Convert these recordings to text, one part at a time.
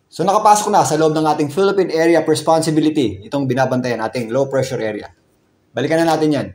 So nakapasok na sa loob ng ating Philippine Area of Responsibility, itong binabantayan nating low pressure area. Balikan na natin yan.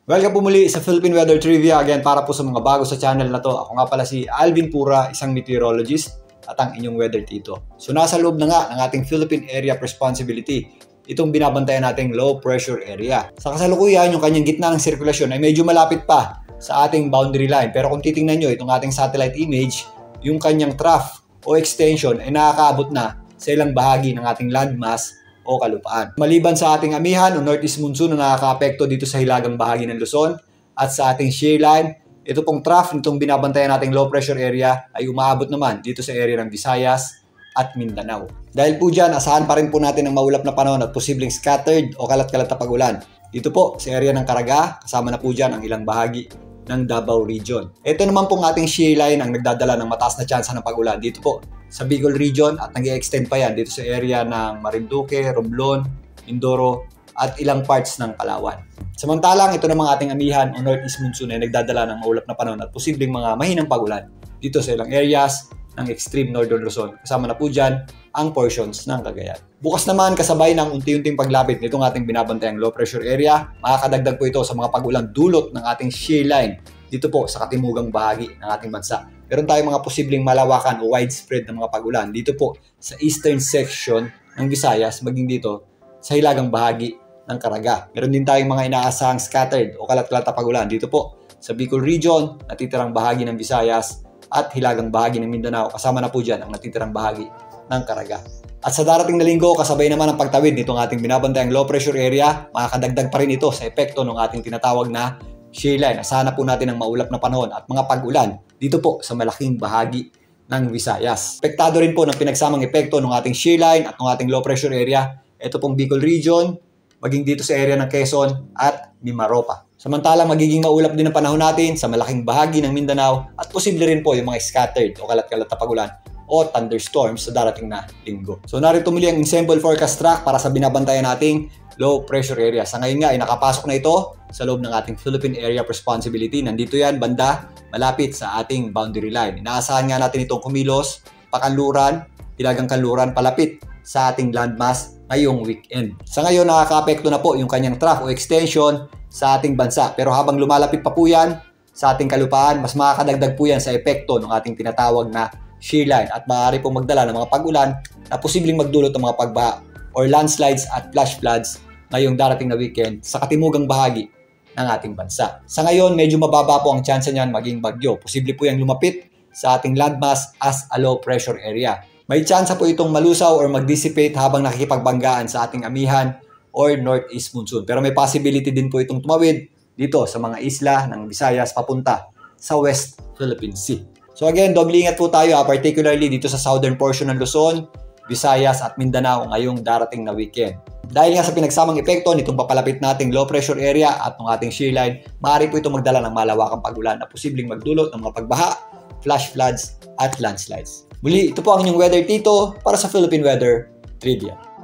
Welcome po muli sa Philippine Weather Trivia. Again, para po sa mga bago sa channel na to, ako nga pala si Alvin Pura, isang meteorologist at ang inyong weather tito. So nasa loob na nga ng ating Philippine Area of Responsibility, itong binabantayan nating low pressure area. Sa kasalukuyan, yung kanyang gitna ng sirkulasyon ay medyo malapit pa sa ating boundary line. Pero kung titingnan nyo, itong ating satellite image, yung kanyang trough o extension ay nakakaabot na sa ilang bahagi ng ating landmass o kalupaan. Maliban sa ating amihan o northeast monsoon na nakaka-apekto dito sa hilagang bahagi ng Luzon at sa ating shear line, ito pong trough nitong binabantayan nating low pressure area ay umaabot naman dito sa area ng Visayas at Mindanao. Dahil po dyan, asahan pa rin po natin ang maulap na panahon at posibleng scattered o kalat-kalat na pag-ulan. Dito po sa area ng Caraga, kasama na po dyan ang ilang bahagi ng Davao Region. Ito naman pong ating shear line ang nagdadala ng mataas na tsansa ng pag-ulan. Dito po sa Bicol Region at nag-i-extend pa yan dito sa area ng Marinduque, Romblon, Mindoro at ilang parts ng Palawan. Samantalang ito namang ating amihan o northeast monsoon ay nagdadala ng maulap na panahon at posibleng mga mahinang pag-ulan dito sa ilang areas ng extreme northern Luzon. Kasama na po dyan ang portions ng Cagayan. Bukas naman, kasabay ng unti-unting paglapit nitong ating binabantayang low pressure area, makakadagdag po ito sa mga pag-ulang dulot ng ating shear line dito po sa katimugang bahagi ng ating bansa. Meron tayong mga posibleng malawakan o widespread na mga pag-ulan dito po sa eastern section ng Visayas, maging dito sa hilagang bahagi ng Caraga. Meron din tayong mga inaasahang scattered o kalat-kalat na pag-ulan dito po sa Bicol Region, natitirang bahagi ng Visayas at hilagang bahagi ng Mindanao. Kasama na po dyan ang natitirang bahagi ng Caraga. At sa darating na linggo, kasabay naman ang pagtawid nitong ating binabantayang low pressure area, makakadagdag pa rin ito sa epekto ng ating tinatawag na shear line. Asahan na po natin ang maulap na panahon at mga pag-ulan dito po sa malaking bahagi ng Visayas. Apektado rin po ng pinagsamang epekto ng ating shear line at ng ating low pressure area, ito pong Bicol Region, maging dito sa area ng Quezon at Mimaropa. Samantalang magiging maulap din ang panahon natin sa malaking bahagi ng Mindanao at posible rin po yung mga scattered o kalat-kalat na pag-ulan o thunderstorms sa darating na linggo. So narito muli ang ensemble forecast track para sa binabantayan nating low pressure area. Sa ngayon nga ay nakapasok na ito sa loob ng ating Philippine Area of Responsibility. Nandito yan banda malapit sa ating boundary line. Inaasahan nga natin itong kumilos, pakanluran, hilagang kanluran palapit sa ating landmass ngayong weekend. Sa ngayon nakaka-apekto na po yung kanyang trough o extension sa ating bansa. Pero habang lumalapit pa po yan sa ating kalupaan, mas makakadagdag po yan sa epekto ng ating tinatawag na shear line at maaari pong magdala ng mga pag-ulan na posibleng magdulot ng mga pagbaha or landslides at flash floods ngayong darating na weekend sa katimugang bahagi ng ating bansa. Sa ngayon, medyo mababa po ang tsansa niyan maging bagyo. Posible po yung lumapit sa ating landmass as a low pressure area. May tsansa po itong malusaw or mag-dissipate habang nakikipagbanggaan sa ating amihan or northeast monsoon. Pero may possibility din po itong tumawid dito sa mga isla ng Visayas papunta sa West Philippine Sea. So again, doble ingat po tayo particularly dito sa southern portion ng Luzon, Visayas at Mindanao ngayong darating na weekend. Dahil nga sa pinagsamang epekto nitong papalapit nating low pressure area at ng ating shear line, maaari po itong magdala ng malawakang pag-ulan na posibleng magdulot ng mga pagbaha, flash floods at landslides. Muli, ito po ang inyong weather tito para sa Philippine Weather Trivia.